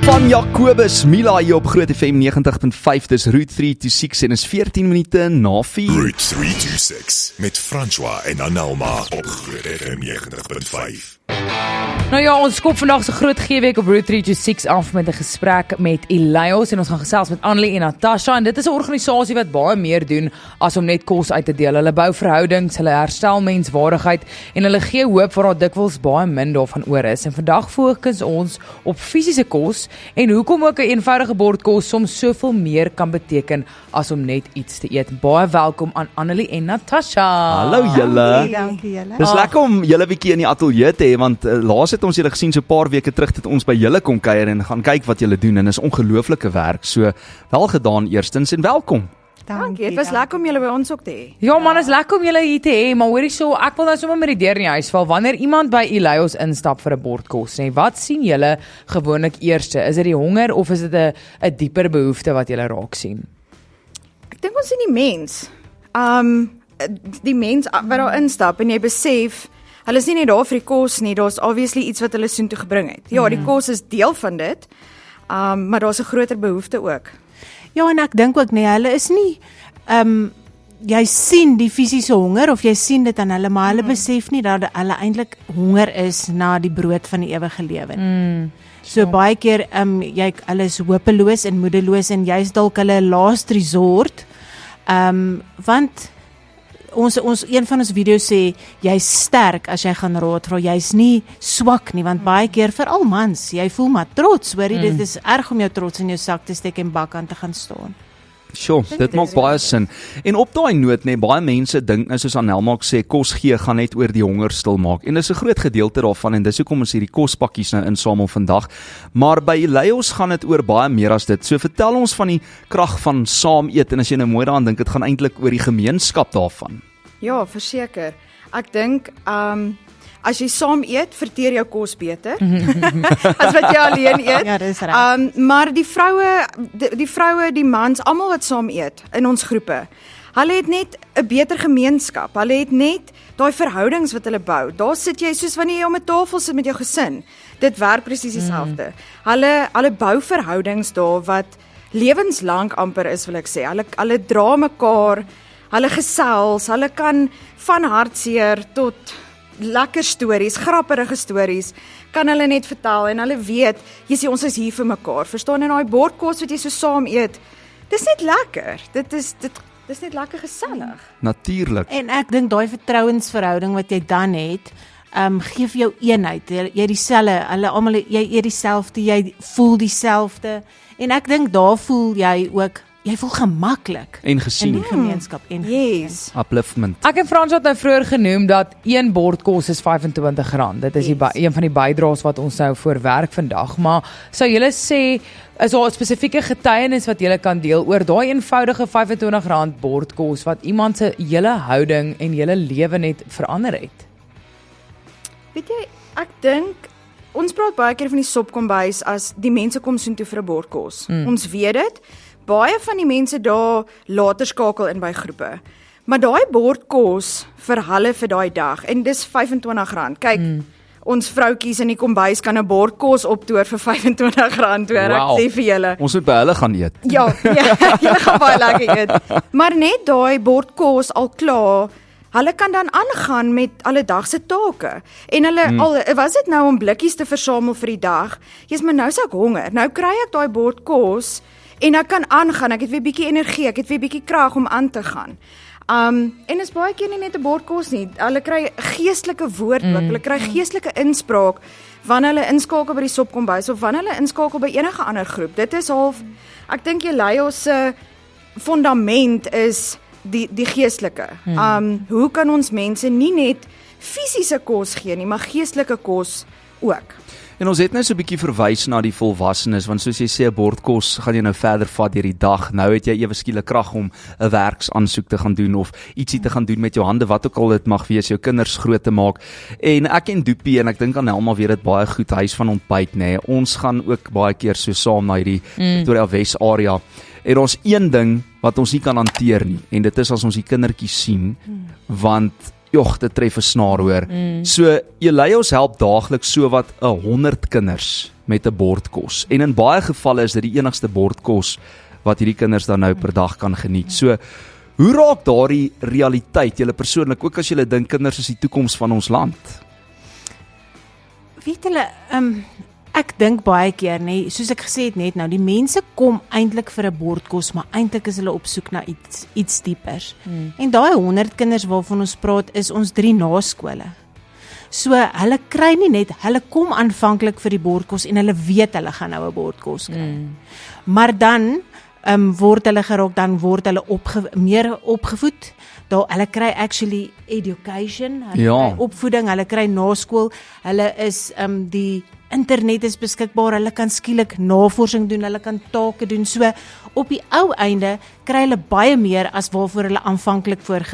Van Jacobus Mila hier op Groot FM 90.5, dis Route 326 en is 14 minute na 4. Route 326 met François en Anelma op Groot FM 90.5. Nou ja, ons skop vandag se groot geeweek op Route 326 af met 'n gesprek met Elios en ons gaan gesels met Annelie en Natasha en dit is 'n organisasie wat baie meer doen as om net kos uit te deel. Hulle bou verhoudings, hulle herstel menswaardigheid en hulle gee hoop waar daar dikwels baie min daarvan oor is. En vandag fokus ons op fisiese kos en hoekom ook 'n eenvoudige bord kos soms soveel meer kan beteken as om net iets te eet. Baie welkom aan Annelie en Natasha. Hallo julle. Dankie julle. Dis lekker om julle bietjie in die ateljee te hê, want laas het ons julle gesien so 'n paar weke terug het ons by julle kom kuier en gaan kyk wat julle doen en is ongelooflike werk. So wel gedaan eerstens en welkom. Dankie. Dit was lekker om julle by ons ook te hê. Ja man, is lekker om julle hier te hê, maar hoorie so, ek wil nou sommer met die deur in die huis val. Wanneer iemand by Elios instap vir 'n bord kos, nê, wat sien julle gewoonlik eerste? Is dit die honger of is dit 'n dieper behoefte wat julle raak sien? Ek dink ons sien die mens. Die mens wat daar instap en jy besef, hulle is nie net daar vir die kos nie, daar's obviously iets wat hulle soontoe gebring het. Ja, die kos is deel van dit, maar daar's 'n groter behoefte ook. Ja, en ek dink ook nee, hulle is nie jy sien die fisiese honger of jy sien dit aan hulle, maar hulle besef nie dat hulle eintlik honger is na die brood van die ewige lewe. So baie keer hulle is hopeloos en moedeloos en jy's dalk hulle last resort. Want ons een van ons video's sê jy's sterk as jy gaan raad vra, jy's nie swak nie, want baie keer veral mans, jy voel maar trots, hoorie, dit is erg om jou trots in jou sak te steek en bak aan te gaan staan. Sjoe, dit maak baie sin. En op daai noot, nê, baie mense dink nou soos Anelma sê, kos gee gaan net oor die honger stil maak. En dis 'n groot gedeelte daarvan en dis hoekom ons hierdie kospakkies nou insamel vandag. Maar by Elios gaan dit oor baie meer as dit. So vertel ons van die krag van saam eet en as jy nou mooi daaraan dink, dit gaan eintlik oor die gemeenskap daarvan. Ja, verseker. Ek dink as jy saam eet, verteer jou kos beter as wat jy alleen eet. Ja, dis reg. Maar die vroue, die mans, almal wat saam eet in ons groepe, hulle het net 'n beter gemeenskap. Hulle het net daai verhoudings wat hulle bou. Daar sit jy soos wanneer jy om 'n tafel sit met jou gesin. Dit werk presies dieselfde. Hulle bou verhoudings daar wat lewenslank amper is, wil ek sê. Hulle dra mekaar, hulle gesels, hulle kan van hartseer tot lekker stories, grappige stories, kan hulle net vertel en hulle weet, jy sê ons is hier vir mekaar, verstaan, en daai bordkos wat jy so saam eet, dis net lekker, dis net lekker gesellig. Natuurlik. En ek dink daai vertrouensverhouding wat jy dan het, gee vir jou eenheid, jy dieselfde, hulle almal, jy eet dieselfde, jy voel dieselfde, en ek dink daar voel jy ook, jy voel gemaklik En gesien. in die gemeenskap en Yes. Upliftment. Ek en Frans het nou vroeër genoem dat een bord kos is R25. Dit is een van die bydraes wat ons nou voorwerk vandag, maar sou julle sê, is daar 'n spesifieke getuienis wat julle kan deel oor daai eenvoudige R25 bord kos wat iemand se hele houding en hele lewe net verander het? Weet jy, ek dink, ons praat baie keer van die sopkombuis as die mense kom soontoe vir 'n bord kos. Ons weet dit, baie van die mense daar later skakel in by groepe. Maar daai bord kos vir hulle vir daai dag, en dis R25. Kyk, ons vroutjies in die kombuis kan 'n bord kos optoer vir R25, hoor, Wow. ek sê vir julle. Ons moet by hulle gaan eet. Ja, julle gaan baie lekker eet. Maar net daai bord kos al klaar, hulle kan dan aangaan met alledagse take. En hulle, al was dit nou om blikkies te versamel vir die dag, jy's maar nou s'ek honger, nou kry ek daai bord kos, en ek kan aangaan, ek het weer bietjie energie, ek het weer bietjie krag om aan te gaan. En is baie keer nie net 'n bord kos nie, hulle kry geestelike woord ook, hulle kry geestelike inspraak, wanneer hulle inskakel by die sopkombuis, of wanneer hulle inskakel by enige ander groep. Dit is half, ek dink Elios se fundament is die geestelike. Hoe kan ons mense nie net fisiese kos gee nie, maar geestelike kos ook. En ons het nou so 'n bietjie verwys na die volwassenes, want soos jy sê, 'n bord kos gaan jy nou verder vat deur die dag. Nou het jy ewe skielik krag om 'n werksaansoek te gaan doen of ietsie te gaan doen met jou hande, wat ook al dit mag wees, jou kinders groot te maak. En ek en Doopie, en ek dink Anelma weet dit baie goed, huis van ontbyt, nê. Ons gaan ook baie keer so saam na hierdie Pretoria Wes area. En ons een ding wat ons nie kan hanteer nie, en dit is as ons die kindertjies sien, want Jogg, dit tref 'n snaar hoor. So Elaios help daagliks so wat 100 kinders met 'n bordkos. En in baie gevalle is dit die enigste bordkos wat hierdie kinders dan nou per dag kan geniet. So hoe raak daardie realiteit julle persoonlik, ook as julle dink kinders is die toekoms van ons land? Weet julle, ek dink baie keer, nee, soos ek gesê het net nou, die mense kom eintlik vir 'n bordkos, maar eintlik is hulle op soek na iets diepers. En daai 100 kinders waarvan ons praat, is ons 3 naskole. So hulle kry nie net, hulle kom aanvanklik vir die bordkos en hulle weet hulle gaan nou 'n bordkos kry. Maar dan word hulle geraak, dan word hulle meer opgevoed. Hulle kry actually education, hulle kry opvoeding, hulle kry naskool, hulle is die internet is beskikbaar, hulle kan skielik navorsing doen, hulle kan take doen. So op die ou einde kry hulle baie meer as waarvoor hulle aanvanklik voor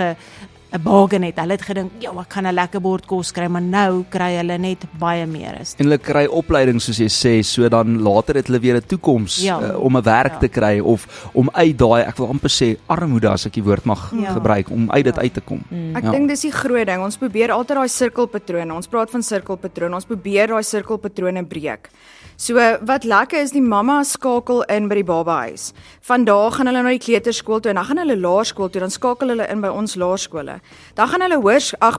'n bargain het. Hulle het gedink, ja, ek gaan 'n lekker bord kos kry, maar nou kry hulle net baie meer as. En hulle kry opleiding soos jy sê, so dan later het hulle weer 'n toekoms om 'n werk te kry of om uit daai, ek wil amper sê armoede as ek die woord mag gebruik, om uit dit uit te kom. Ek dink dis die groot ding. Ons probeer altyd daai sirkelpatrone. Ons praat van sirkelpatrone. Ons probeer daai sirkelpatrone breek. So wat lekker is, die mamma skakel in by die babahuis. Vandag gaan hulle na die kleuterskool toe en dan gaan hulle laerskool toe, dan skakel hulle in by ons laerskole. Dan gaan hulle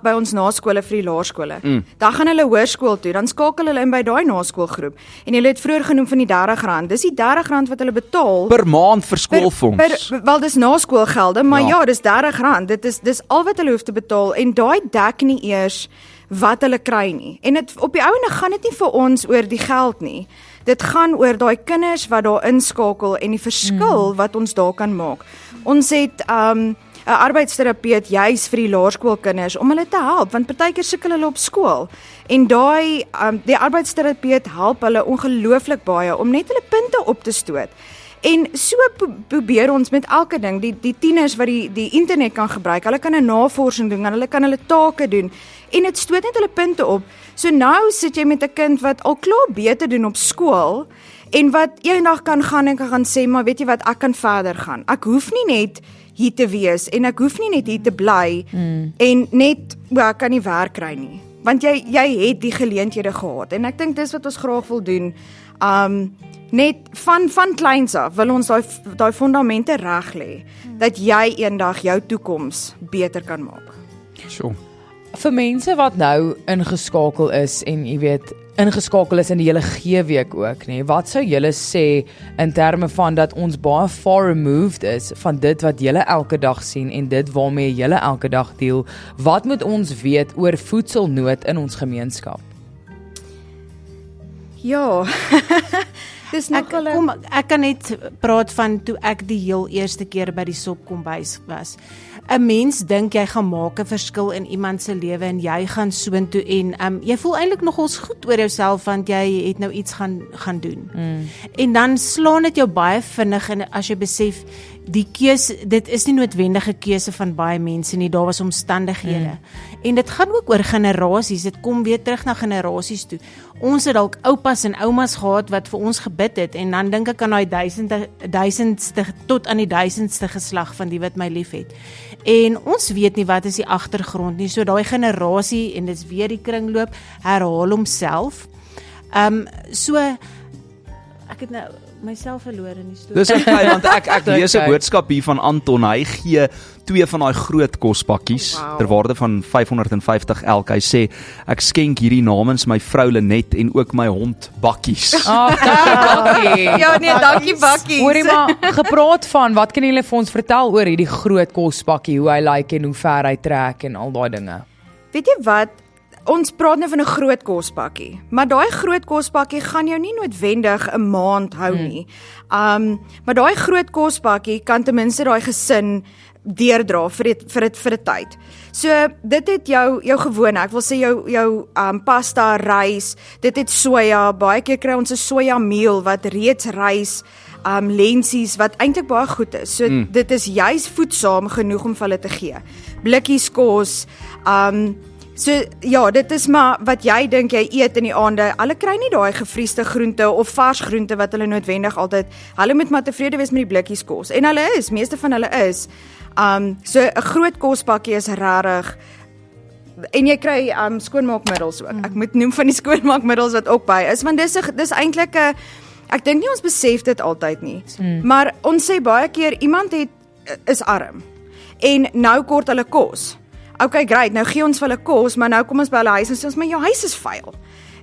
by ons naskole vir die laerskole. Dan gaan hulle hoërskool toe, dan skakel hulle in by daai naskoolgroep. En hulle het vroeër genoem van die R30. Dis die R30 wat hulle betaal per maand vir skoolfonds. Wel dis naskoolgelde, maar ja, dis R30. Dis al wat hulle hoef te betaal en daai dek nie eers wat hulle kry nie. En op die ouene gaan dit nie vir ons oor die geld nie. Dit gaan oor daai kinders wat daar inskakel en die verskil wat ons daar kan maak. Ons het 'n arbeidsterapeut juis vir die laerskoolkinders om hulle te help, want partykeer sukkel hulle op skool. En die arbeidsterapeut help hulle ongelooflik baie om net hulle punte op te stoot. En so probeer ons met elke ding, die tieners wat die internet kan gebruik, hulle kan 'n navorsing doen, hulle kan hulle take doen, en dit stoot net hulle punte op. So nou sit jy met 'n kind wat al klaar beter doen op skool, en wat eendag kan gaan en kan sê, maar weet jy wat, ek kan verder gaan. Ek hoef nie net hier te wees, en ek hoef nie net hier te bly, en net, ek kan nie werk kry nie. Want jy het die geleenthede gehad, en ek dink dis wat ons graag wil doen, net van kleins af wil ons daai fondamente reg lê, dat jy eendag jou toekoms beter kan maak. Sure. Vir mense wat nou ingeskakel is en jy weet, ingeskakel is in die hele G-week ook, nee, wat sou julle sê in terme van dat ons baie far removed is van dit wat julle elke dag sien en dit waarmee julle elke dag deel? Wat moet ons weet oor voedselnood in ons gemeenskap? Ja, dis ek kan net praat van toe ek die heel eerste keer by die Sopkombuis was. 'n Mens dink jy gaan maak 'n verskil in iemand se lewe en jy gaan soontoe en jy voel eintlik nogals goed oor jouself want jy het nou iets gaan doen. En dan slaan dit jou baie vinnig en as jy besef die keuse, dit is nie noodwendige keuse van baie mense nie, daar was omstandighede. En dit gaan ook oor generasies, dit kom weer terug na generasies toe. Ons het dalk oupas en oumas gehad wat vir ons gebid het en dan dink ek aan daai duisendste tot aan die 1000ste geslag van die wat my liefhet. En ons weet nie wat is die agtergrond nie, so daai generasie en dit is weer die kringloop herhaal homself. So ek het nou myself verloor in die storie. Dis okay, want ek lees 'n boodskap hier van Anton. Hy gee 2 van daai groot kospakkies ter waarde van 550 elk. Hy sê ek skenk hierdie namens my vrou Lenet en ook my hond Bakkies. Bakkie. Ja nee, dankie Bakkies. Hoorie maar, gepraat van, wat kan julle vir ons vertel oor hierdie groot kospakkie, hoe hy lyk en hoe ver hy trek en al daai dinge? Weet jy wat? Ons praat nou van 'n groot kospakkie, maar daai groot kospakkie gaan jou nie noodwendig 'n maand hou nie. Maar daai groot kospakkie kan ten minste daai gesin deurdra vir 'n tyd. So dit het jou gewone, ek wil sê jou pasta, rys, dit het soja, baie keer kry ons 'n soja meel wat reeds rys, lensies wat eintlik baie goed is. So dit is juis voedsaam genoeg om vir hulle te gee. Blikkies kos, so ja, dit is maar wat jy dink jy eet in die aande. Hulle kry nie daai gevriesde groente of vars groente wat hulle noodwendig altyd. Hulle moet maar tevrede wees met die blikkies kos. En meeste van hulle is. So 'n groot kospakkie is regtig en jy kry skoonmaakmiddels ook. Ek moet noem van die skoonmaakmiddels wat ook by is, want dis eintlik 'n ek dink nie ons besef dit altyd nie. Maar ons sê baie keer iemand is arm en nou kort hulle kos. Okay, great, nou gee ons vir hulle kos, maar nou kom ons by hulle huis en sê ons maar jou huis is vuil.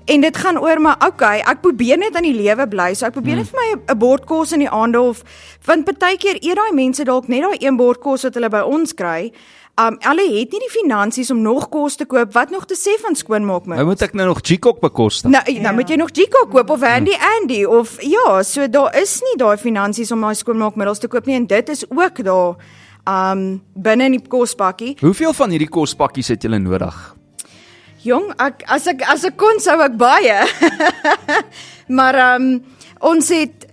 En dit gaan oor, maar okay, ek probeer net aan die lewe bly, so ek probeer net vir my 'n bord kos in die aande of want partykeer eet daai mense dalk net daai een bord kos wat hulle by ons kry. Hulle het nie die finansies om nog kos te koop, wat nog te sê van skoonmaakmiddels. Nou moet ek nou nog G-Kok bekostig. Nou moet jy nog G-Kok koop of Andy of ja, so daar is nie daai finansies om daai skoonmaakmiddels te koop nie en dit is ook daar binne in die kospakkie. Hoeveel van hierdie kospakkies het julle nodig? Jong, as ek kon sou ek baie. Maar ons het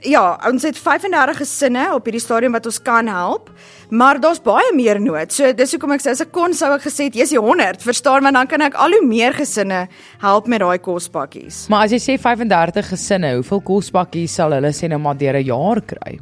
35 gesinne op hierdie stadium wat ons kan help, maar daar's baie meer nood. So dis hoekom ek sê as ek kon sou ek gesê jy's 100, verstaan, maar dan kan ek al hoe meer gesinne help met daai kospakkies. Maar as jy sê 35 gesinne, hoeveel kospakkies sal hulle sê nou maar deur 'n jaar kry?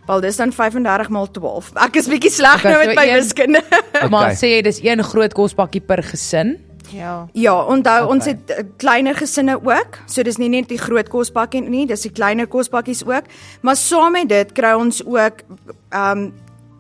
Wel, dis dan 35 maal 12. Ek is bietjie sleg nou met my wiskunde. Maar sê jy dis een groot kospakkie per gesin? Ja, onthou ons het kleiner gesinne ook. So dis nie net die groot kospakkie nie, dis die kleiner kospakkies ook. Maar saam met dit kry ons ook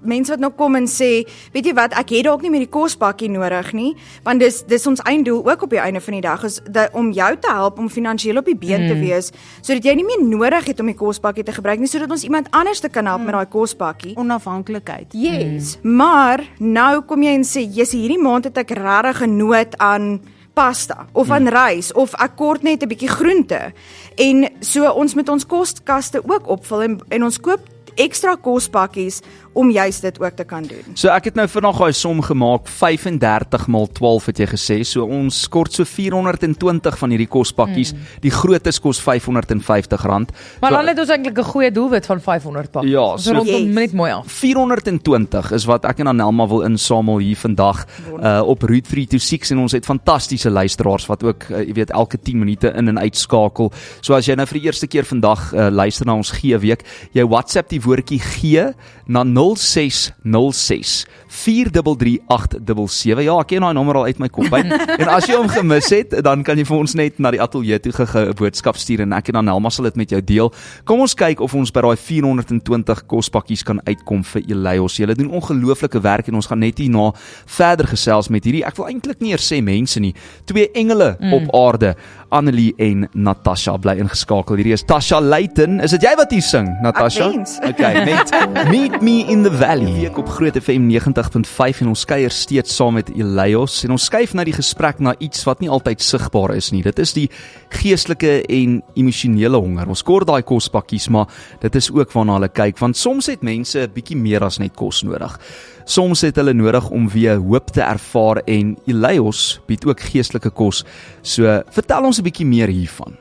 mense wat nou kom en sê, weet jy wat, ek het dalk nie meer die kospakkie nodig nie, want dis ons einddoel ook op die einde van die dag is om jou te help om finansiëel op die been te wees, sodat jy nie meer nodig het om die kospakkie te gebruik nie, sodat ons iemand anders te kan help met daai kospakkie. Onafhanklikheid. Yes. Maar nou kom jy en sê, hierdie maand het ek regtig 'n nood aan pasta of aan rys of ek kort net 'n bietjie groente. En so ons met ons koskaste ook opvul en ons koop ekstra kospakkies om juist dit ook te kan doen. So ek het nou vinnig daai som gemaak, 35 maal 12 het jy gesê, so ons kort so 420 van hierdie kospakkies, die grootes kos R550. Maar dan het ons eintlik 'n goeie doelwit van 500 pakkies. Ja, so rondom net mooi af. 420 is wat ek en Anelma wil insamel hier vandag op Route 326 en ons het fantastiese luisteraars wat ook, jy weet, elke 10 minute in en uitskakel. So as jy nou vir die eerste keer vandag luister na ons G-week, jy WhatsApp die woordjie G na 0606 433877. Ja, ek ken daai nommer al uit my kop uit. En as jy hom gemis het, dan kan jy vir ons net na die ateljee toe ge boodskap stuur en ek en Anelma sal dit met jou deel. Kom ons kyk of ons by daai 420 kospakkies kan uitkom vir Elios. Julle doen ongelooflike werk en ons gaan net hierna verder gesels met hierdie, ek wil eintlik nie eers sê mense nie, 2 engele op aarde, Annelie en Natasha, bly ingeskakel. Hierdie is Tasha Leighton. Is dit jy wat hier sing, Natasha? Okay, met Meet Me in the Valley. Week op Groot FM 90.5 en ons kuier steeds saam met Elios en ons skuif na die gesprek na iets wat nie altyd sigbaar is nie. Dit is die geestelike en emosionele honger. Ons kort daai kospakkies, maar dit is ook waarna hulle kyk, want soms het mense 'n bietjie meer as net kos nodig. Soms het hulle nodig om weer hoop te ervaar en Elios bied ook geestelike kos. So, vertel ons 'n bietjie meer hiervan.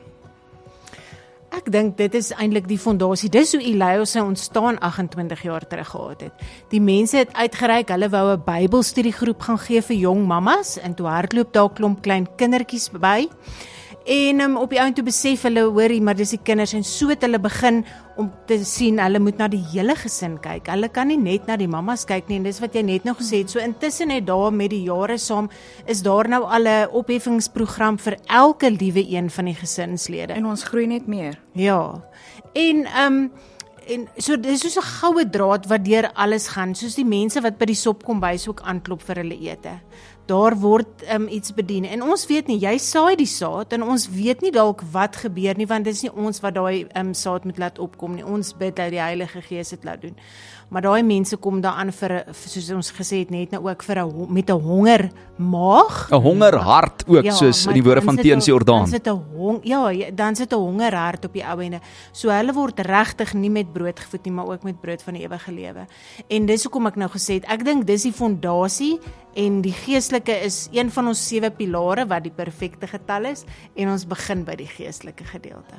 Ek dink dit is eintlik die fondasie. Dis hoe Elios sy ontstaan 28 jaar terug gehad het. Die mense het uitgereik, hulle wou 'n Bybelstudiegroep gaan gee vir jong mammas en toe hardloop daar 'n klomp klein kindertjies by. En op die einde toe besef hulle, hoorie, maar dis die kinders en so het hulle begin om te sien, hulle moet na die hele gesin kyk. Hulle kan nie net na die mammas kyk nie en dis wat jy net nou gesê het. So intussen het daar met die jare saam is daar nou al 'n opheffingsprogram vir elke liewe een van die gesinslede. En ons groei net meer. Ja. En so dis soos 'n goue draad wat deur alles gaan, soos die mense wat by die sopkombuis ook aanklop vir hulle ete. Daar word iets bedien en ons weet nie, jy saai die saad en ons weet nie dalk wat gebeur nie, want dit is nie ons wat daai saad moet laat opkom nie, ons bid dat die Heilige Gees dit laat doen. Maar daai mense kom daaraan vir soos ons gesê het net nou ook met 'n honger maag, 'n honger hart ook, soos in die woorde van Teens Jordaan. Dan sit 'n honger hart op die ou ende. So hulle word regtig nie met brood gevoed nie, maar ook met brood van die ewige lewe. En dis hoekom ek nou gesê het, ek dink dis die fondasie en die geestelike is een van ons 7 pilare wat die perfekte getal is en ons begin by die geestelike gedeelte.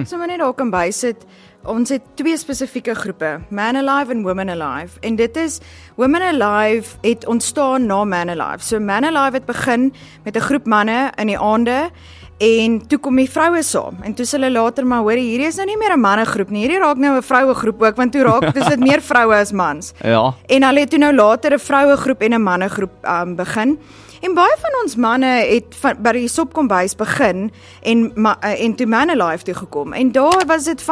So maar net daar kan bysit, ons het 2 spesifieke groepe, Man Alive en Women Alive. En dit is, Women Alive het ontstaan na Man Alive. So Man Alive het begin met 'n groep manne in die aande en toe kom die vroue saam. En toe hulle later maar hoor, hierdie is nou nie meer 'n mannegroep nie, hierdie raak nou 'n vrouegroep ook, want toe raak dis dit meer vroue as mans. Ja. En hulle het toe nou later 'n vrouegroep en 'n mannegroep begin. En baie van ons manne het by die Sopkombuis begin en toe Manalife toe gekom. En daar was dit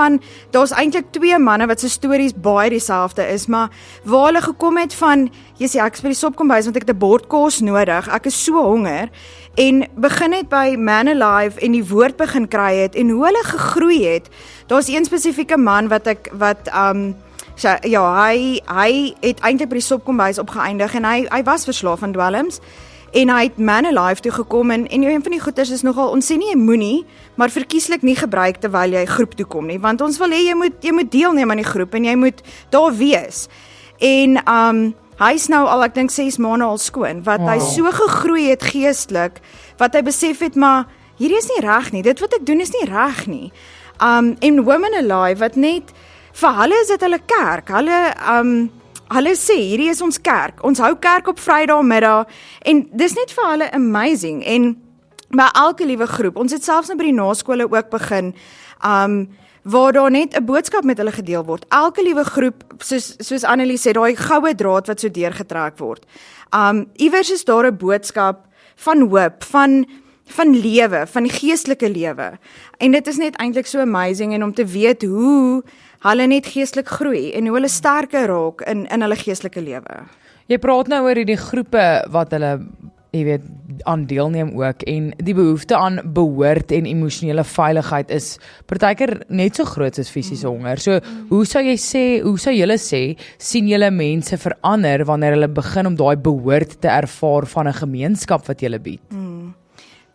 daar's eintlik 2 manne wat se stories baie dieselfde is, maar waar hulle gekom het van, jy sê ek is by die Sopkombuis want ek het 'n bord kos nodig, ek is so honger, en begin het by Manalife en die woord begin kry het, en hoe hulle gegroei het. Daar's een spesifieke man hy het eintlik by die Sopkombuis opgeëindig, en hy was verslaaf aan dwelms, en hy het Manalife toe gekom, en een van die goeters is nogal, ons sê nie jy moenie, maar verkieslik nie gebruik terwyl jy groep toe kom nie, want ons wil hê jy moet deelneem aan die groep, en jy moet daar wees. En hy is nou al, ek dink 6 maande al skoon, wat hy so gegroei het geestelik, wat hy besef het, maar hierdie is nie reg nie, dit wat ek doen is nie reg nie. En Women Alive, wat net, vir hulle is dit hulle kerk, hulle sê, hierdie is ons kerk, ons hou kerk op Vrydagmiddag, en dis net vir hulle amazing, en by elke liewe groep, ons het selfs nou by die naskole ook begin, waar daar net 'n boodskap met hulle gedeel word. Elke liewe groep, soos Annelie sê, daai goue draad wat so deurgetrek word. Iewers is daar 'n boodskap van hoop, van lewe, van die geestelike lewe. En dit is net eintlik so amazing, en om te weet hoe hulle net geestelik groei, en hoe hulle sterker raak in hulle geestelike lewe. Jy praat nou oor hierdie groepe wat hulle, jy weet, aan deelneem ook, en die behoefte aan behoort en emosionele veiligheid is partykeer net so groot as fisiese honger. So, hoe sou julle sê, sien julle mense verander wanneer hulle begin om daai behoort te ervaar van 'n gemeenskap wat julle bied?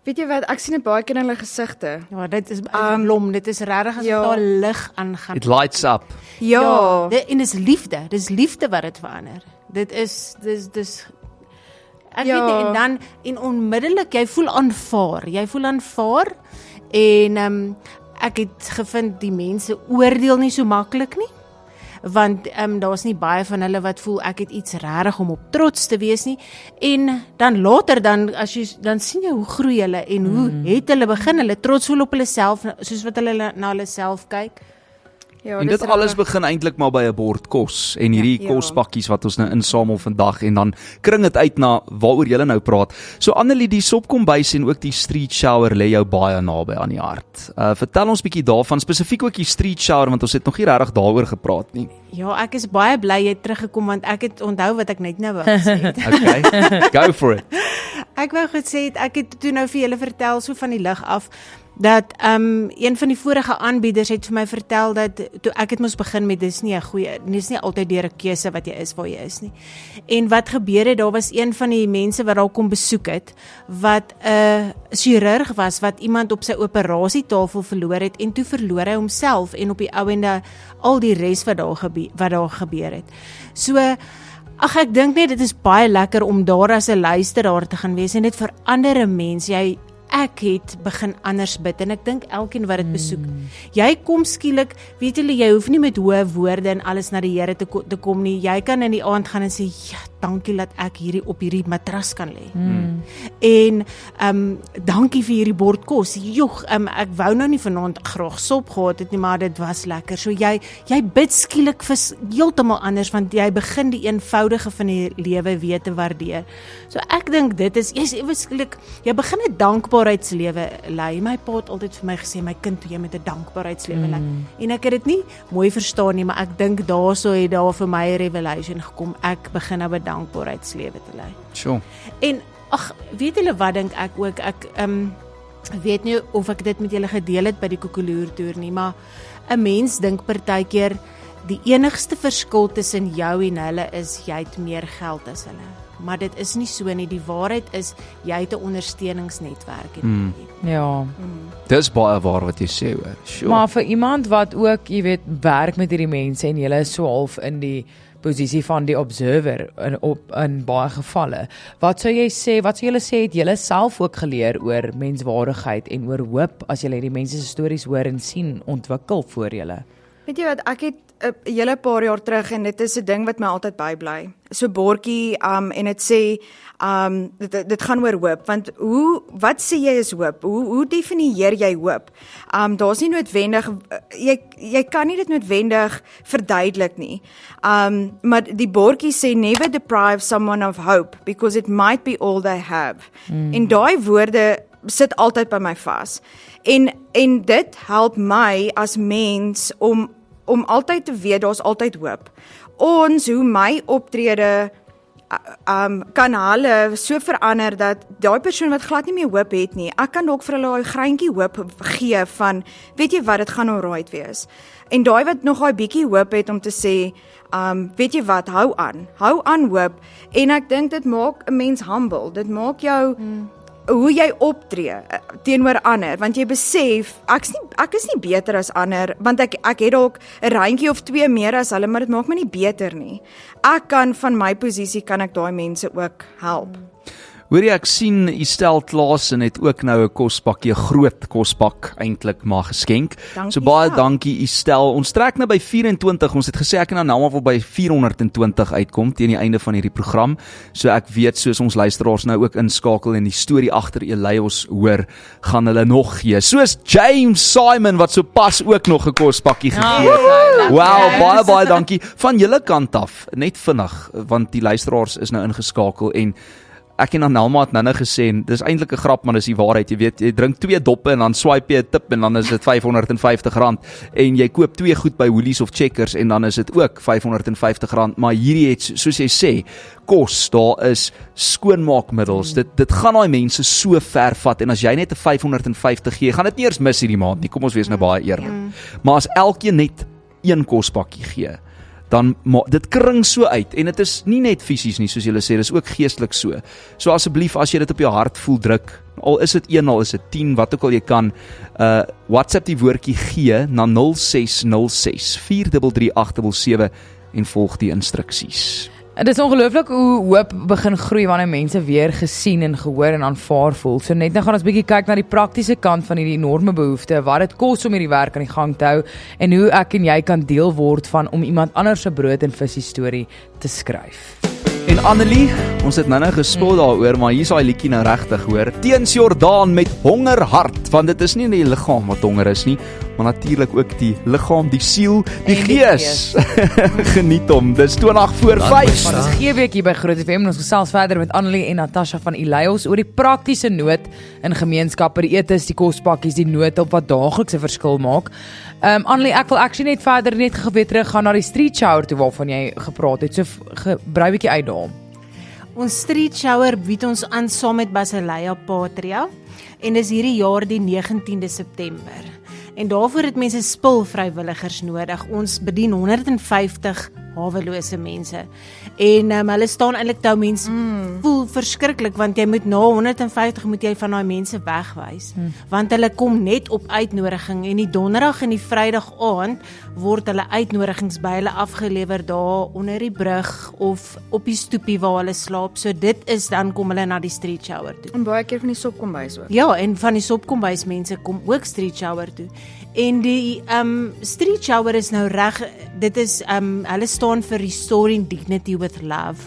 Weet jy wat, ek sien dit baie keer in hulle gesigte. Ja, dit is blom, dit is regtig as daar lig aangaan. It lights up. Ja. En dis liefde wat dit verander. Dit is ek weet nie, en onmiddellik jy voel aanvaar, en ek het gevind die mense oordeel nie so maklik nie, want daar's nie baie van hulle wat voel ek het iets regtig om op trots te wees nie, en dan later dan sien jy hoe groei hulle, en hoe het hulle begin hulle trots voel op hulle self, soos wat hulle na hulle self kyk. Ja, En dit alles begin eintlik maar by 'n bord kos en hierdie kospakkies wat ons nou insamel vandag, en dan kring dit uit na waaroor julle nou praat. So Annelie, die Sopkombuis en ook die street shower lê jou baie naby aan die hart. Vertel ons bietjie daarvan, spesifiek ook die street shower, want ons het nog nie regtig daaroor gepraat nie. Ja, ek is baie bly jy het teruggekom, want ek het onthou wat ek net nou wou gesê het. Okay, go for it. Ek wou gesê het, ek het toe nou vir julle vertel so van die lig af, dat een van die vorige aanbieders het vir my vertel dat toe ek het moes begin met dis nie altyd deur 'n keuse wat jy is waar jy is nie. En wat gebeur het, daar was een van die mense wat daar kom besoek het, wat 'n chirurg was, wat iemand op sy operasietafel verloor het, en toe verloor hy homself, en op die ouende al die res wat daar gebeur het. So, ek dink net dit is baie lekker om daar as 'n luisteraar te gaan wees, en dit verander 'n mens. Ek het begin anders bid, en ek dink elkeen wat dit besoek. Jy kom skielik, weet jy hoef nie met hoë woorde en alles na die Here te kom nie. Jy kan in die aand gaan en sê, ja, dankie dat ek op hierdie matras kan lê. En dankie vir hierdie bord kos. Joeg, ek wou nou nie vanaand graag sop gehad het nie, maar dit was lekker. So jy bid skielik vir heeltemal anders, want jy begin die eenvoudige van die lewe weer te waardeer. So ek dink dit is, jy begin 'n dankbaarheidslewe lei. My pa het altyd vir my gesê, my kind, jy moet 'n dankbaarheidslewe lei. En ek het dit nie mooi verstaan nie, maar ek dink daarso het daar vir my 'n revelation gekom. Ek begin nou 'n dankbaarheidslewe te lei. Sure. En weet julle wat dink ek ook? Ek weet nie of ek dit met julle gedeel het by die Koekeloer toer nie, maar 'n mens dink partykeer die enigste verskil tussen jou en hulle is jy het meer geld as hulle. Maar dit is nie so nie. Die waarheid is jy het 'n ondersteuningsnetwerk. Ja. Dis baie waar wat jy sê, hoor. Sure. Maar vir iemand wat ook, jy weet, werk met hierdie mense en jy is so half in die posisie van die observer in baie gevalle. Wat sou julle sê het julle self ook geleer oor menswaardigheid en oor hoop as julle hierdie mense se stories hoor en sien ontwikkel voor julle? Weet jy wat, 'n hele paar jaar terug en dit is 'n ding wat my altyd bybly. So bordjie en dit sê dit gaan oor hoop, want wat sê jy is hoop? Hoe definieer jy hoop? Daar's nie noodwendig jy kan nie dit noodwendig verduidelik nie. Maar die bordjie sê never deprive someone of hope because it might be all they have. En daai woorde sit altyd by my vas. En dit help my as mens om altyd te weet daar's altyd hoop. Hoe my optrede kan hulle so verander dat daai persoon wat glad nie meer hoop het nie, ek kan dalk vir hulle daai greintjie hoop gee van, weet jy wat, dit gaan alright wees. En daai wat nog daai bietjie hoop het om te sê, weet jy wat, hou aan hoop, en ek dink dit maak 'n mens humble, dit maak jou hoe jy optree teenoor ander, want jy besef, ek is nie beter as ander, want ek het dalk 'n randjie of 2 meer as hulle, maar dit maak my nie beter nie. Ek kan van my posisie, kan ek daai mense ook help. Hoor jy, ek sien Estelle Klaasen het ook nou 'n kospakkie, 'n groot kospak eintlik maar geskenk. Dankie, so baie ja. Dankie Estelle. Ons trek nou by 24. Ons het gesê ek en Anelma wil by 420 uitkom teen die einde van hierdie program. So ek weet soos ons luisteraars nou ook inskakel en die storie agter Elios hoor, gaan hulle nog gee. Soos James Simon wat so pas ook nog 'n kospakkie gegee het. Wow, baie dankie van julle kant af. Net vinnig, want die luisteraars is nou ingeskakel en ek en Anelma het nou gesê, en dis eintlik 'n grap, maar dis die waarheid, jy weet, jy drink 2 doppe en dan swipe jy 'n tip en dan is dit R550 en jy koop 2 goed by Woolies of Checkers en dan is dit ook R550, maar hierdie het, soos jy sê, kos, daar is skoonmaakmiddels, dit gaan daai mense so ver vat, en as jy net 'n R550 gee, gaan dit nie eers mis hierdie maand nie, kom ons wees nou baie eerlik, maar as elkeen net 1 kospakkie gee, dan dit kring so uit, en dit is nie net fisies nie, soos julle sê, dit is ook geestelik so. So asseblief, as jy dit op jou hart voel druk, al is dit 1, al is dit 10, wat ook al jy kan, WhatsApp die woordjie gee na 0606 433 en volg die instruksies. Dit is ongelooflik hoe hoop begin groei wanneer mense weer gesien en gehoor en aanvaar voel. So net nou gaan ons bietjie kyk na die praktiese kant van hierdie enorme behoefte, wat dit kos om hierdie werk aan die gang te hou en hoe ek en jy kan deel word van om iemand anders se brood en visie storie te skryf. En Annelie, ons het nou gespot daaroor, maar hier is daai liedjie nou regtig, hoor. Teens Jordaan met Hongerhart, want dit is nie die liggaam wat honger is nie, maar natuurlik ook die liggaam, die siel, die gees. Geniet hom. Dis 20:05. Ons gee week hier by Groot FM en ons gesels verder met Annelie en Natasha van Elios oor die praktiese nood in gemeenskappe, die etes, die kospakkies, die noodhulp wat daagliks 'n verskil maak. Annelie, ek wil actually net verder net geweet terug gaan na die street shower toe waarvan jy gepraat het. So brei bietjie uit daar. Ons street shower bied ons aan saam met Basileia Patria en dis hierdie jaar die 19de September. En daarvoor het mense spulvrywilligers nodig. Ons bedien 150 hawelose mense. En hulle staan eintlik toe mense voel verskriklik want jy moet na 150 moet jy van daai mense wegwys. Want hulle kom net op uitnodiging en die donderdag en die Vrydag aand word hulle uitnodigings by hulle afgelewer daar onder die brug of op die stoepie waar hulle slaap. So dit is dan kom hulle na die street shower toe. En baie keer van die sopkombuis ook. Ja, en van die sopkombuis mense kom ook street shower toe. En die street shower is nou reg, dit is hulle staan vir Restoring Dignity with Love.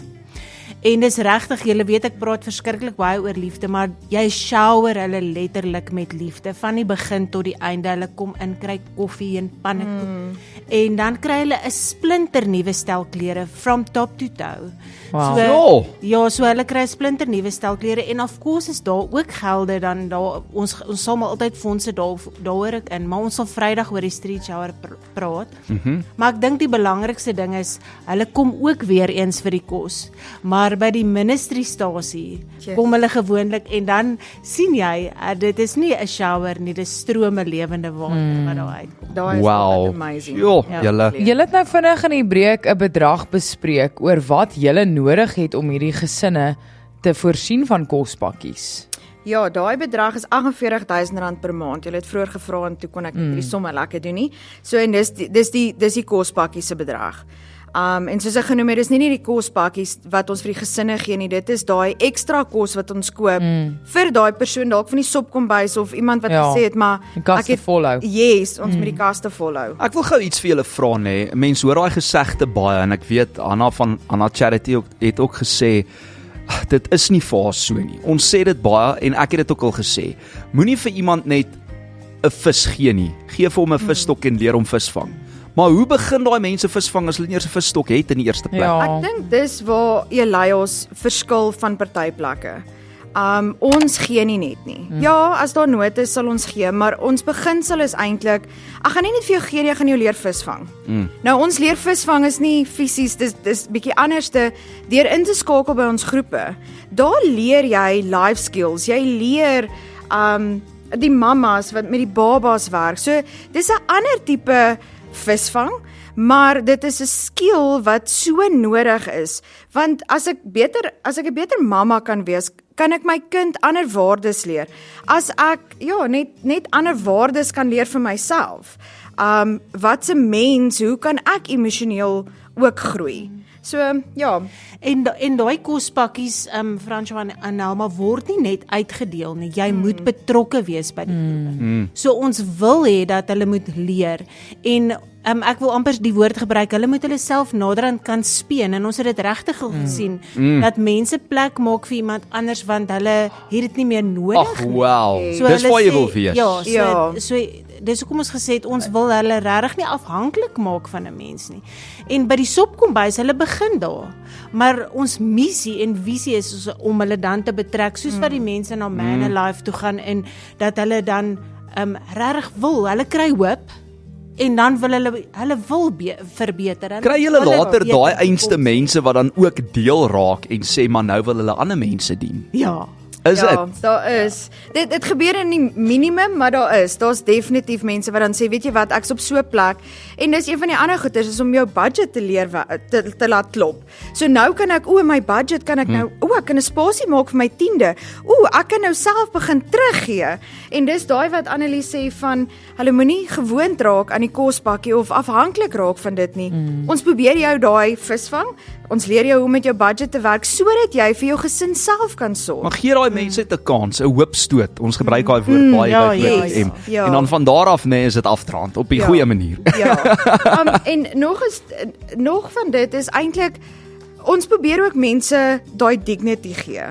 En dis regtig, julle weet ek praat verskriklik baie oor liefde, maar jy shower hulle letterlik met liefde van die begin tot die einde. Hulle kom in, kry koffie en pannekoek. En dan kry hulle 'n splinter nuwe stel klere from top to toe. Wow. So hulle kry 'n splinter nuwe stel klere en of course is daar ook gelde dan daar ons sal maar altyd fondse daaroor ek in, maar ons sal Vrydag oor die street shower praat. Maar ek dink die belangrikste ding is hulle kom ook weer eens vir die kos. Maar by die ministerystasie kom hulle gewoonlik en dan sien jy dit is nie 'n shower nie, dis strome lewende water wat daar uitkom. Daai is Wow. amazing. Julle. Julle het nou vinnig in die breek 'n bedrag bespreek oor wat julle nodig het om hierdie gesinne te voorsien van kospakkies. Ja, daai bedrag is R48.000 per maand. Julle het vroeër gevra en toe kon ek nie die somme lekker doen nie. So en dis die kospakkie se bedrag. En soos ek genoem het, dis nie die kospakkies wat ons vir die gesinne gee nie, dit is daai ekstra kos wat ons koop vir daai persoon dalk van die sopkombuis of iemand wat gesê het, maar die kaste volhou. Yes, ons moet die kaste volhou. Ek wil gou iets vir julle vra nê. Mense hoor daai gesegde baie en ek weet Anna van Anna Charity het ook gesê dit is nie vir haar so nie. Ons sê dit baie en ek het dit ook al gesê. Moenie vir iemand net 'n vis gee nie. Gee vir hom 'n visstok en leer hom visvang. Maar hoe begin daai mense visvang as hulle nie eers 'n visstok het in die eerste plek? Ja. Ek dink dis waar Elias verskil van party plekke. Ons gee nie net nie. Ja, as daar nood is sal ons gee, maar ons beginsel is eintlik, ek gaan nie net vir jou gee nie, ek gaan jou leer visvang. Nou ons leer visvang is nie fisies, dis bietjie anderste deur in te skakel by ons groepe. Daar leer jy life skills, jy leer die mammas wat met die babas werk. So dis 'n ander tipe visvang, maar dit is 'n skill wat so nodig is, want as ek 'n beter mamma kan wees, kan ek my kind ander waardes leer. As ek net ander waardes kan leer vir myself. Wat 'n mens, hoe kan ek emosioneel ook groei? So ja, en daai kospakkies François en Nelma word nie net uitgedeel nie. Jy moet betrokke wees by die groepe. So ons wil hê dat hulle moet leer en ek wil amper die woord gebruik, hulle moet hulle self naderhand kan speen en ons het dit regtig gesien dat mense plek maak vir iemand anders want hulle het dit nie meer nodig. Ag, wow. So Dis hulle waar jy sê- wil wees. Ja, so dis hoekom ons gesê het ons wil hulle regtig nie afhanklik maak van 'n mens nie. En by die sopkombuis, hulle begin daar. Maar ons missie en visie is om hulle dan te betrek soos wat die mense na Man Alive toe gaan en dat hulle dan regtig wil, hulle kry hoop. En dan wil hulle wil verbeter. Hulle Kry julle wil later beter daai einste toekoms. mense wat dan ook deel raak en sê maar nou wil hulle ander mense dien. Ja. Is dit? ja, daar is. Dit gebeur in die minimum, maar daar's definitief mense wat dan sê, weet jy wat, ek's op so 'n plek en dis een van die ander goeders is om jou budget te leer te laat klop. So nou kan ek my budget kan ek nou ek kan 'n spasie maak vir my 10de. Ek kan nou self begin teruggee. En dis daai wat Annelies sê van hulle moenie gewoond raak aan die kospakkie of afhanklik raak van dit nie. Ons probeer jou daai visvang. Ons leer jou hoe met jou budget te werk sodat jy vir jou gesin self kan sorg. Maar gee daai mense 'n kans, 'n hoopstoot. Ons gebruik daai woord baie ja, by yes. Groot FM. Ja. En dan van daar af is dit afdraand op die Ja. goeie manier. Ja. En nog van dit is eintlik ons probeer ook mense daai dignity gee.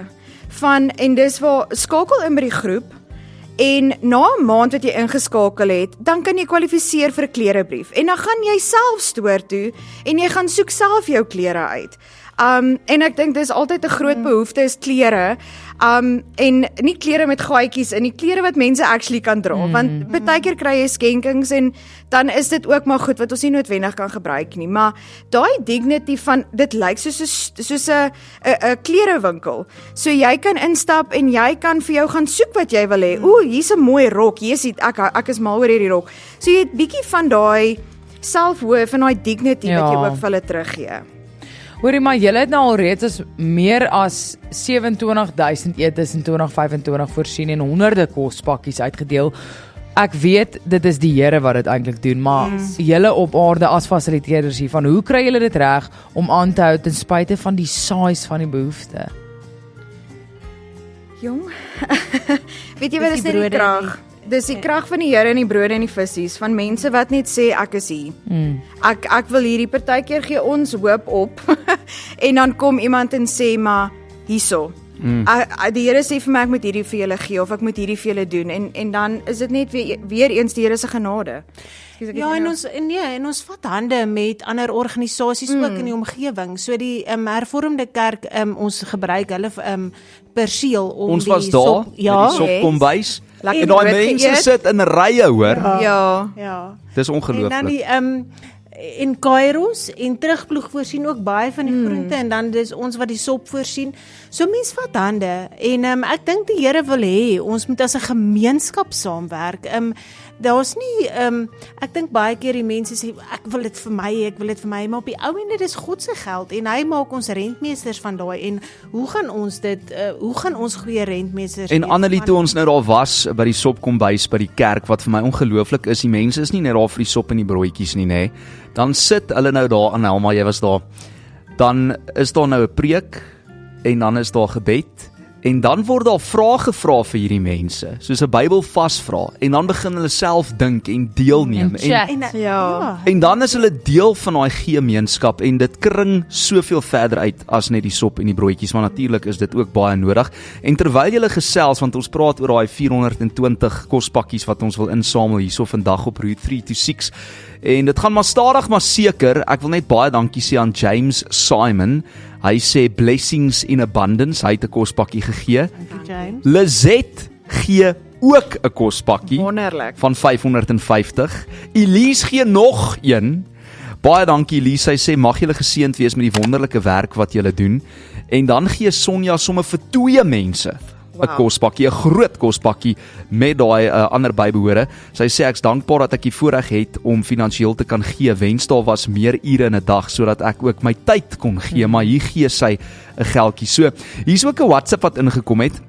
En dis waar skakel in by die groep en na 'n maand wat jy ingeskakel het, dan kan jy kwalifiseer vir 'n klerebrief. En dan gaan jy self stoor toe en jy gaan soek self jou klere uit. En ek dink dis altyd 'n groot behoefte is klere. En nie klere met gaatjies in, nie klere wat mense actually kan dra, want baie keer kry jy skenkings en dan is dit ook maar goed wat ons nie noodwendig kan gebruik nie, maar daai dignity van dit lyk soos 'n klerewinkel. So jy kan instap en jy kan vir jou gaan soek wat jy wil hê. Hier's 'n mooi rok. Hier sien ek is mal oor hierdie rok. So jy het bietjie van daai selfhoof en daai dignity wat jy ook vir hulle teruggee. Hoorie, maar julle het nou al reeds meer as 27,000 etes in 2025 voorsien en honderde kospakkies uitgedeel. Ek weet dit is die Here wat dit eintlik doen, maar julle op aarde as fasiliteerders hiervan, hoe kry julle dit reg om aan te hou ten spyte van die size van die behoefte? Jong. Weet jy wat Dis is die net die brode krag? Dis die krag van die Here en die brode en die visies van mense wat net sê ek is hier. Ek wil hierdie partykeer gee ons hoop op. En dan kom iemand en sê maar hierso. Die Here sê vir my ek moet hierdie vir julle gee of ek moet hierdie vir julle doen en dan is dit net weer eens die Here se genade. Ja, en ons vat hande met ander organisasies ook in die omgewing. So die hervormde kerk ons gebruik hulle perseel om Ons die was daar, by die sopkombuis. Lekker En daai brood mense geëet. sit in rye, hoor. Ja. Ja. Dis En dan ongelooflik. die en Kairos en terugploeg voorsien ook baie van die groente en dan dis ons wat die sop voorsien. So mense vat hande en ek dink die Here wil hê ons moet as 'n gemeenskap saamwerk. Daar's nie ek dink baie keer die mense sê ek wil dit vir my, maar op die ou ende dis God se geld en hy maak ons rentmeesters van daai en hoe gaan ons goeie rentmeesters En wees Annelie, van- toe ons nou daar was by die sopkombuis by die kerk, wat vir my ongelooflik is, die mense is nie net daar vir die sop en die broodjies nie, nê. dan sit hulle nou daar aan Helma, jy was daar. Dan is daar nou 'n preek en dan is daar gebed. En dan word daar vrae gevra vir hierdie mense, soos 'n Bybel vasvra, en dan begin hulle self dink en deelneem. En dan is hulle deel van daai gemeenskap en dit kring soveel verder uit as net die sop en die broodjies, maar natuurlik is dit ook baie nodig. En terwyl julle gesels, want ons praat oor daai 420 kospakkies wat ons wil insamel hierso vandag op Route 326, en dit gaan maar stadig maar seker. Ek wil net baie dankie sê aan James Simon. Hy sê blessings in abundance, hy het 'n kospakkie gegee. Lizette gee ook 'n kospakkie. Wonderlik. Van 550. Elise gee nog een. Baie dankie Elise, sy sê mag julle geseënd wees met die wonderlike werk wat julle doen. En dan gee Sonja sommer vir 2 mense 'n kospakkie, 'n groot kospakkie met daai ander bybehore. Sy sê ek's dankbaar dat ek die voorreg het om finansiëel te kan gee. Wens daar was meer ure in 'n dag sodat ek ook my tyd kon gee, maar hier gee sy 'n geldjie. So, hier's ook 'n WhatsApp wat ingekom het.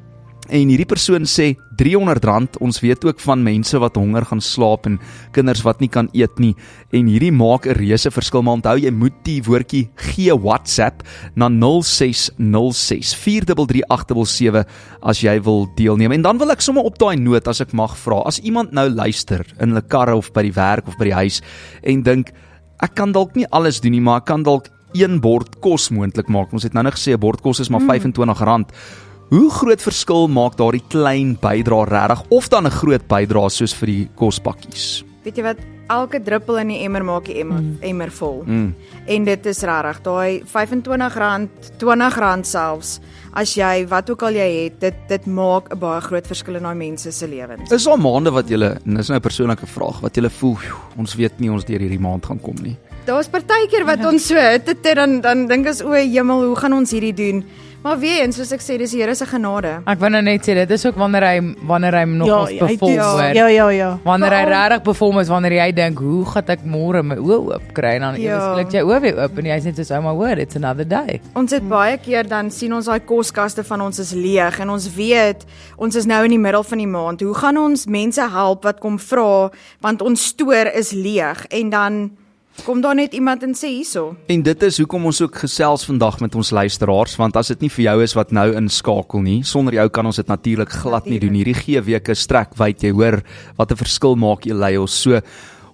En hierdie persoon sê R300, ons weet ook van mense wat honger gaan slaap en kinders wat nie kan eet nie, en hierdie maak 'n reuse verskil, maar onthou jy moet die woordjie gee WhatsApp na 0606 4338877 as jy wil deelneem. En dan wil ek sommer op daai noot, as ek mag vra, as iemand nou luister in hulle karre of by die werk of by die huis en dink, ek kan dalk nie alles doen nie, maar ek kan dalk 1 bord kos moontlik maak. Ons het nou net gesê 'n bord kos is maar R25. Hoe groot verskil maak daardie klein bydra regtig, of dan 'n groot bydra soos vir die kospakkies? Weet jy wat, elke druppel in die emmer maak die emmer vol. En dit is regtig, daai R25, R20 selfs, as jy wat ook al jy het, dit maak 'n baie groot verskil in daai mense se lewens. Is daar maande wat julle, en dis nou 'n persoonlike vraag, wat julle voel, ons weet nie ons deur hierdie maand gaan kom nie? Daar's partykeer wat ons so, dan dink ons, o hemel, hoe gaan ons hierdie doen? Maar weer eens, soos ek sê, dis die Here se genade. Ek wil nou net sê, dit is ook wanneer hy nog bevolk word. Ja. Wanneer hy regtig bevolk is, wanneer jy dink, hoe gaan ek môre my oë oop kry, en dan skielik jy oë weer oop en jy sê so, my word, it's another day. Ons het baie keer dan sien ons daai koskaste van ons is leeg en ons weet, ons is nou in die middel van die maand. Hoe gaan ons mense help wat kom vra, want ons stoor is leeg, en dan kom daar net iemand en sê hierso. En dit is hoekom ons ook gesels vandag met ons luisteraars, want as dit nie vir jou is wat nou inskakel nie, sonder jou kan ons dit natuurlik glad nie doen. Hierdie geeweke strek wyd, jy hoor wat 'n verskil maak Elias. So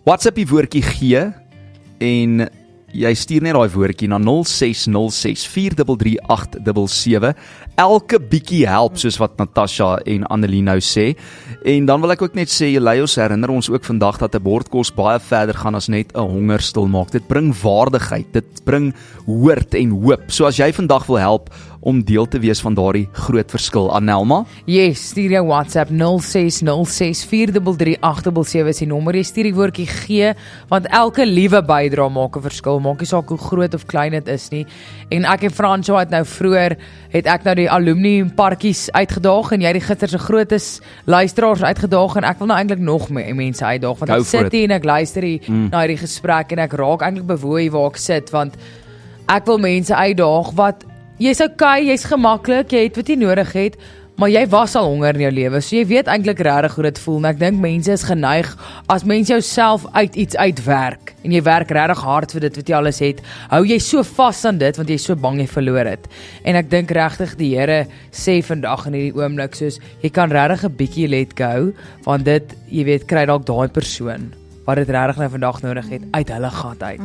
WhatsApp die woordjie gee en jy stuur net daai woordjie na 0606 4338877. Elke bietjie help, soos wat Natasha en Annelie nou sê. En dan wil ek ook net sê, Elias, herinner ons ook vandag dat 'n bord kos baie verder gaan as net 'n honger stil maak. Dit bring waardigheid, dit bring hoort en hoop. So as jy vandag wil help om deel te wees van daardie groot verskil. Anelma? Yes, stuur jou WhatsApp 0606 4338877 is die nommer. Jy stuur die woordjie gee, want elke liewe bydra maak 'n verskil. Maak nie saak hoe groot of klein dit is nie. En ek en Fransjo het nou vroeër, het ek nou die alumni parkies uitgedaag en jy die gister se grootes luisteraars uitgedaag, en ek wil nou eintlik nog meer mense uitdaag, want ek sit hier en ek luister hier na hierdie gesprek en ek raak eintlik bewoei waar ek sit, want ek wil mense uitdaag wat jy's okay, jy's gemaklik, jy het wat jy nodig het, maar jy was al honger in jou lewe, so jy weet eintlik regtig hoe dit voel, en ek dink mense is geneig, as mense jouself uit iets uitwerk, en jy werk regtig hard vir dit wat jy alles het, hou jy so vas aan dit, want jy is so bang jy verloor het, en ek dink regtig die Here sê vandag in hierdie oomblik, soos, jy kan regtig 'n bietjie let go, want dit, jy weet, kry dalk daai persoon, wat dit regtig nou vandag nodig het, uit hulle gat uit.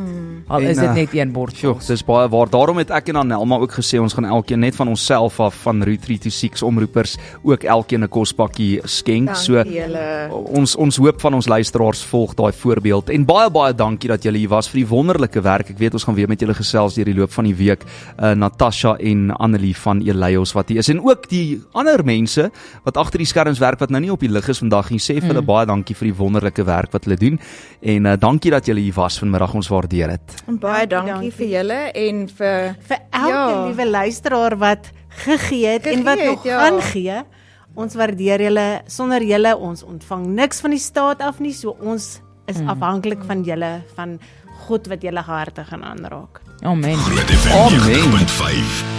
Al is dit net een bord kos. Dis baie waar. Daarom het ek en Anelma ook gesê, ons gaan elkeen net van onsself af, van Route 326 omroepers, ook elkeen 'n kospakkie skenk. So, ons hoop van ons luisteraars volg daai voorbeeld. En baie dankie dat julle hier was vir die wonderlike werk. Ek weet ons gaan weer met julle gesels deur die loop van die week. Natasha en Annelie van Elias wat hier is. En ook die ander mense wat agter die skerms werk, wat nou nie op die lig is vandag nie, sê vir hulle baie dankie vir die wonderlike werk wat hulle doen. En dankie dat julle hier was vanmiddag, ons waardeer dit. En baie dankie vir julle en vir elke liewe luisteraar wat gegee het en wat nog gaan gee. Ons waardeer julle. Sonder julle, ons ontvang niks van die staat af nie, so ons is afhanklik van julle, van God wat julle harte gaan aanraak. Amen. Groot FM 90.5